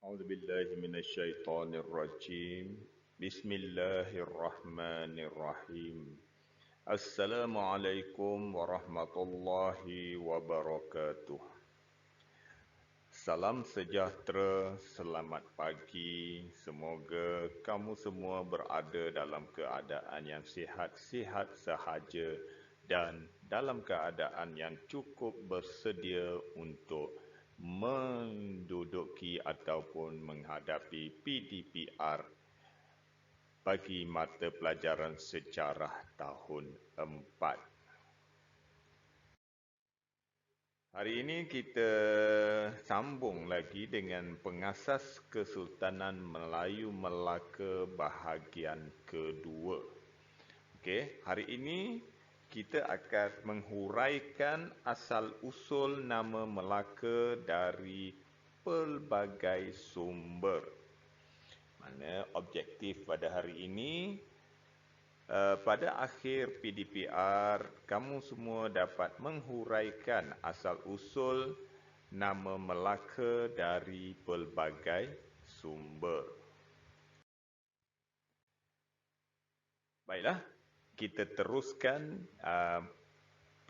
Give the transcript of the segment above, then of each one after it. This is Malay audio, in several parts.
أعوذ بالله من الشيطان الرجيم بسم الله الرحمن الرحيم السلام عليكم ورحمة الله وبركاته. Salam sejahtera, selamat pagi. Semoga kamu semua berada dalam keadaan yang sihat-sihat sahaja dan dalam keadaan yang cukup bersedia untuk menduduki ataupun menghadapi PDPR bagi mata pelajaran sejarah tahun 4. Hari ini kita sambung lagi dengan pengasas Kesultanan Melayu Melaka bahagian kedua. Okey, hari ini kita akan menghuraikan asal-usul nama Melaka dari pelbagai sumber. Mana objektif pada hari ini, pada akhir PDPR, kamu semua dapat menghuraikan asal-usul nama Melaka dari pelbagai sumber. Baiklah, kita teruskan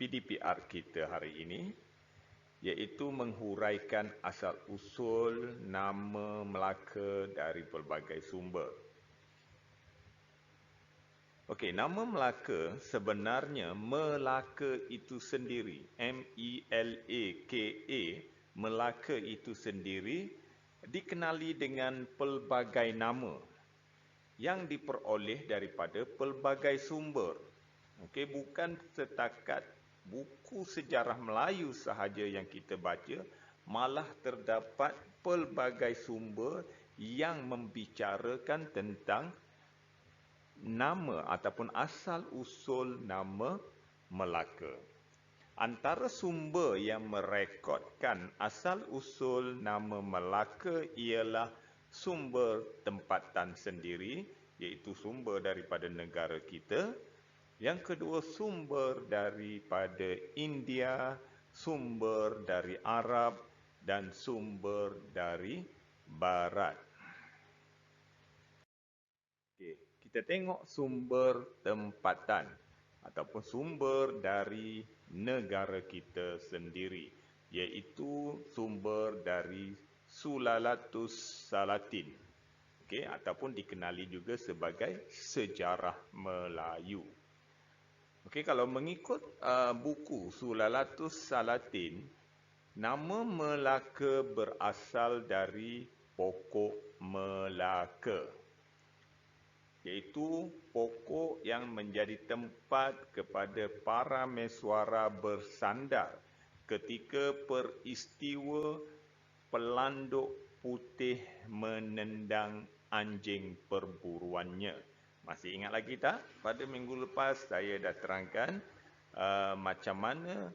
PDPR kita hari ini, iaitu menghuraikan asal-usul nama Melaka dari pelbagai sumber. Okey, nama Melaka sebenarnya Melaka itu sendiri, M-E-L-A-K-A, Melaka itu sendiri dikenali dengan pelbagai nama yang diperoleh daripada pelbagai sumber. Okey, bukan setakat buku sejarah Melayu sahaja yang kita baca, malah terdapat pelbagai sumber yang membicarakan tentang nama ataupun asal-usul nama Melaka. Antara sumber yang merekodkan asal-usul nama Melaka ialah sumber tempatan sendiri, iaitu sumber daripada negara kita. Yang kedua, sumber daripada India, sumber dari Arab dan sumber dari Barat. Okey, kita tengok sumber tempatan ataupun sumber dari negara kita sendiri, iaitu sumber dari Sulalatus Salatin. Okey, ataupun dikenali juga sebagai sejarah Melayu. Okey, kalau mengikut buku Sulalatus Salatin, nama Melaka berasal dari pokok Melaka, iaitu pokok yang menjadi tempat kepada para mesuara bersandar ketika peristiwa pelanduk putih menendang anjing perburuannya. Masih ingat lagi tak? Pada minggu lepas saya dah terangkan macam mana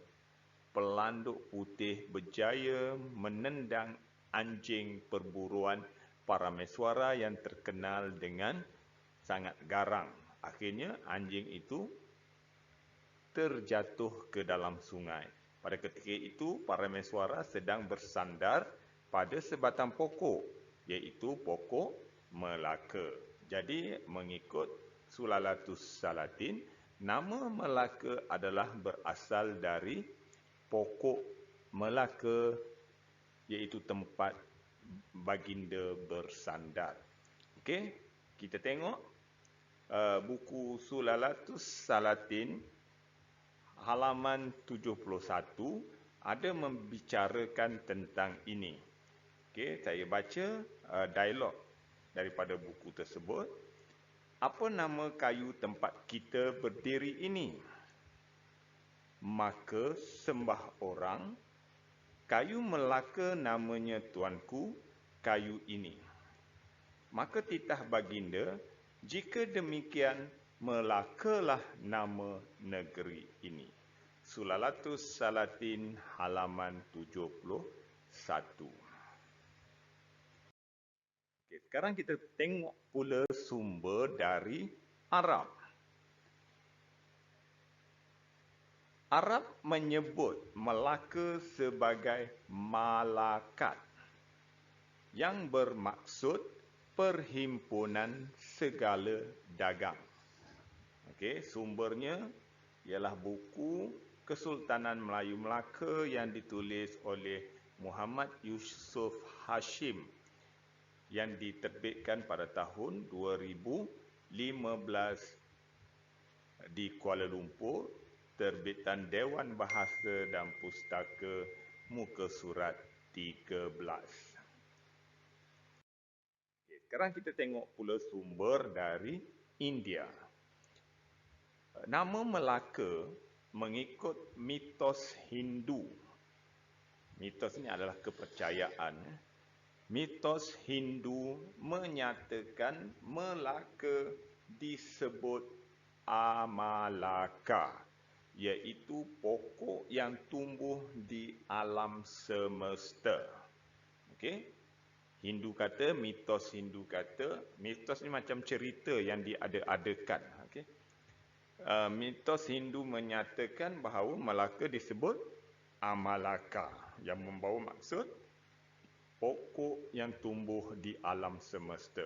pelanduk putih berjaya menendang anjing perburuan para mesuara yang terkenal dengan sangat garang. Akhirnya anjing itu terjatuh ke dalam sungai. Pada ketika itu, para mesuara sedang bersandar pada sebatang pokok, iaitu pokok Melaka. Jadi, mengikut Sulalatus Salatin, nama Melaka adalah berasal dari pokok Melaka, iaitu tempat baginda bersandar. Okey, kita tengok buku Sulalatus Salatin halaman 71 ada membicarakan tentang ini. Okey, saya baca dialog daripada buku tersebut. Apa nama kayu tempat kita berdiri ini? Maka sembah orang, kayu Melaka namanya tuanku, kayu ini. Maka titah baginda, jika demikian, Melakalah nama negeri ini. Sulalatus Salatin halaman 71. Okey, sekarang kita tengok pula sumber dari Arab. Arab menyebut Melaka sebagai Malakat. yang bermaksud perhimpunan segala dagang. Okey, sumbernya ialah buku Kesultanan Melayu Melaka yang ditulis oleh Muhammad Yusof Hashim yang diterbitkan pada tahun 2015 di Kuala Lumpur, terbitan Dewan Bahasa dan Pustaka, muka surat 13. Okay, sekarang kita tengok pula sumber dari India. Nama Melaka mengikut mitos Hindu. Mitos ini adalah kepercayaan. Mitos Hindu menyatakan Melaka disebut Amalaka, iaitu pokok yang tumbuh di alam semesta. Okey? Hindu kata, mitos Hindu kata, mitos ni macam cerita yang diada-adakan. Okey? Mitos Hindu menyatakan bahawa Melaka disebut Amalaka, yang membawa maksud pokok yang tumbuh di alam semesta.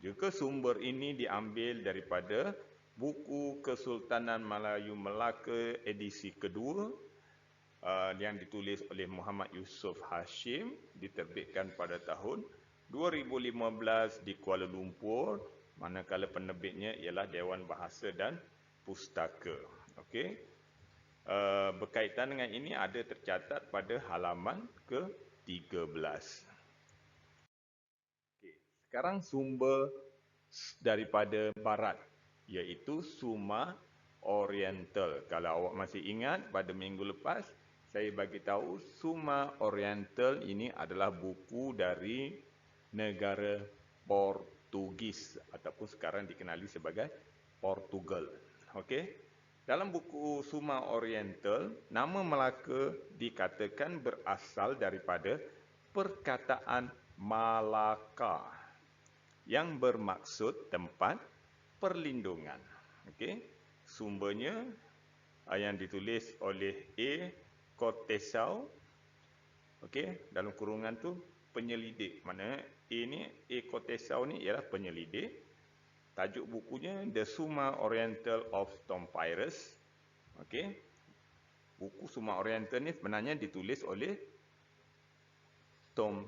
Juga sumber ini diambil daripada buku Kesultanan Melayu Melaka edisi kedua yang ditulis oleh Muhammad Yusof Hashim, diterbitkan pada tahun 2015 di Kuala Lumpur, manakala penerbitnya ialah Dewan Bahasa dan Pustaka. Okey. Berkaitan dengan ini ada tercatat pada halaman ke-13. Okey, sekarang sumber daripada barat, iaitu Suma Oriental. Kalau awak masih ingat, pada minggu lepas saya bagi tahu Suma Oriental ini adalah buku dari negara Portugis ataupun sekarang dikenali sebagai Portugal. Okey. Dalam buku Suma Oriental, nama Melaka dikatakan berasal daripada perkataan Malaka yang bermaksud tempat perlindungan. Okey. Sumbernya yang ditulis oleh A. Cortesau. Okey, dalam kurungan tu penyelidik. Mana A ni, A. Cortesau ni ialah penyelidik. Tajuk bukunya The Suma Oriental of Tom Pyrus. Okey. Buku Suma Oriental ni sebenarnya ditulis oleh Tom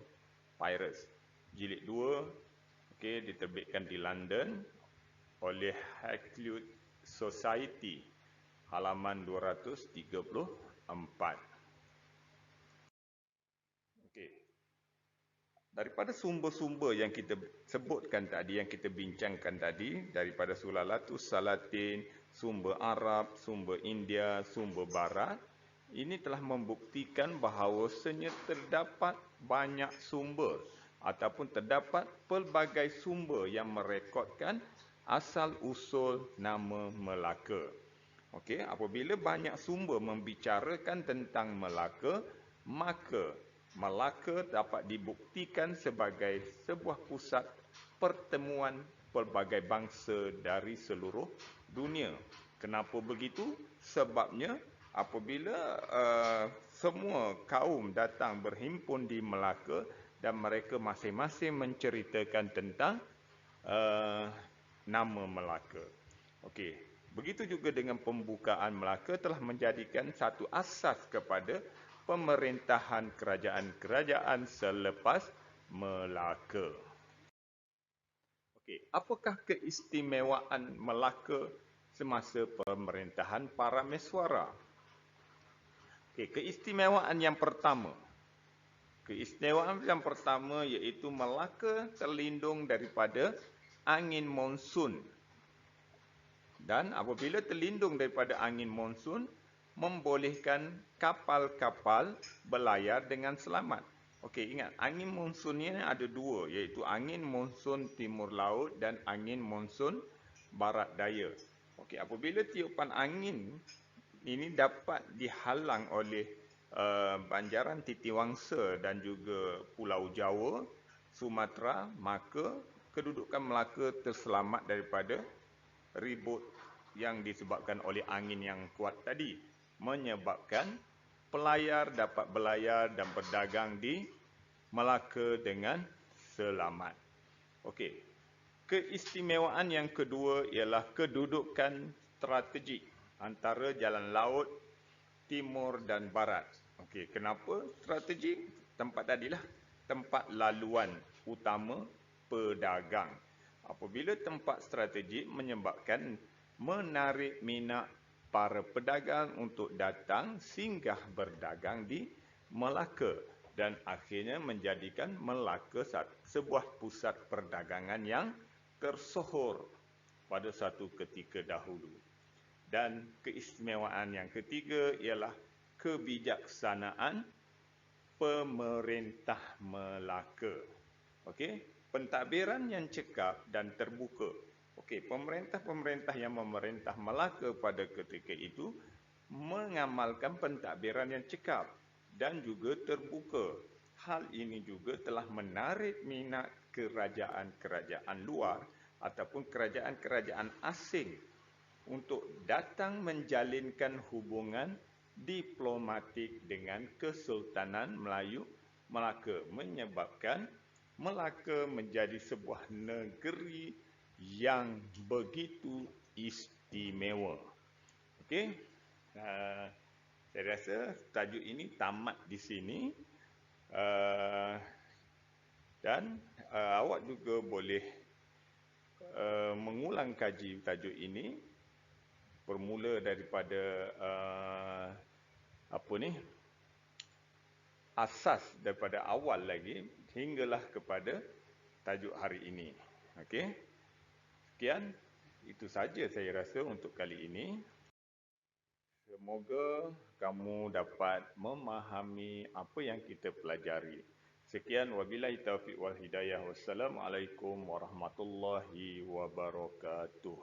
Pyrus. Jilid 2, okey, diterbitkan di London oleh Hakluyt Society, halaman 234. Okey. Daripada sumber-sumber yang kita sebutkan tadi, yang kita bincangkan tadi, daripada Sulalatus Salatin, sumber Arab, sumber India, sumber Barat, ini telah membuktikan bahawasanya terdapat banyak sumber ataupun terdapat pelbagai sumber yang merekodkan asal-usul nama Melaka. Okey, apabila banyak sumber membicarakan tentang Melaka, maka Melaka dapat dibuktikan sebagai sebuah pusat pertemuan pelbagai bangsa dari seluruh dunia. Kenapa begitu? Sebabnya apabila semua kaum datang berhimpun di Melaka dan mereka masing-masing menceritakan tentang nama Melaka. Okey, begitu juga dengan pembukaan Melaka telah menjadikan satu asas kepada pemerintahan kerajaan-kerajaan selepas Melaka. Okey, apakah keistimewaan Melaka semasa pemerintahan Parameswara? Okey, keistimewaan yang pertama. Keistimewaan yang pertama iaitu Melaka terlindung daripada angin monsun. Dan apabila terlindung daripada angin monsun, membolehkan kapal-kapal berlayar dengan selamat. Okey, ingat, angin monsun ni ada dua, iaitu angin monsun timur laut dan angin monsun barat daya. Okey, apabila tiupan angin ini dapat dihalang oleh banjaran Titiwangsa dan juga Pulau Jawa, Sumatera, maka kedudukan Melaka terselamat daripada ribut yang disebabkan oleh angin yang kuat tadi, menyebabkan pelayar dapat berlayar dan berdagang di Melaka dengan selamat. Okey. Keistimewaan yang kedua ialah kedudukan strategik antara jalan laut timur dan barat. Okey, kenapa strategik? Tempat tadilah tempat laluan utama pedagang. Apabila tempat strategik menyebabkan menarik minat para pedagang untuk datang singgah berdagang di Melaka dan akhirnya menjadikan Melaka sebuah pusat perdagangan yang tersohor pada satu ketika dahulu. Dan keistimewaan yang ketiga ialah kebijaksanaan pemerintah Melaka. Okey, pentadbiran yang cekap dan terbuka. Okey, pemerintah-pemerintah yang memerintah Melaka pada ketika itu mengamalkan pentadbiran yang cekap dan juga terbuka. Hal ini juga telah menarik minat kerajaan-kerajaan luar ataupun kerajaan-kerajaan asing untuk datang menjalinkan hubungan diplomatik dengan Kesultanan Melayu Melaka, menyebabkan Melaka menjadi sebuah negeri yang begitu istimewa. Okey, saya rasa tajuk ini tamat di sini. Dan awak juga boleh mengulang kaji tajuk ini bermula daripada asas daripada awal lagi hinggalah kepada tajuk hari ini. Okey. Sekian, itu saja saya rasa untuk kali ini. Semoga kamu dapat memahami apa yang kita pelajari. Sekian, wabillahi taufiq wal hidayah. Wassalamualaikum warahmatullahi wabarakatuh.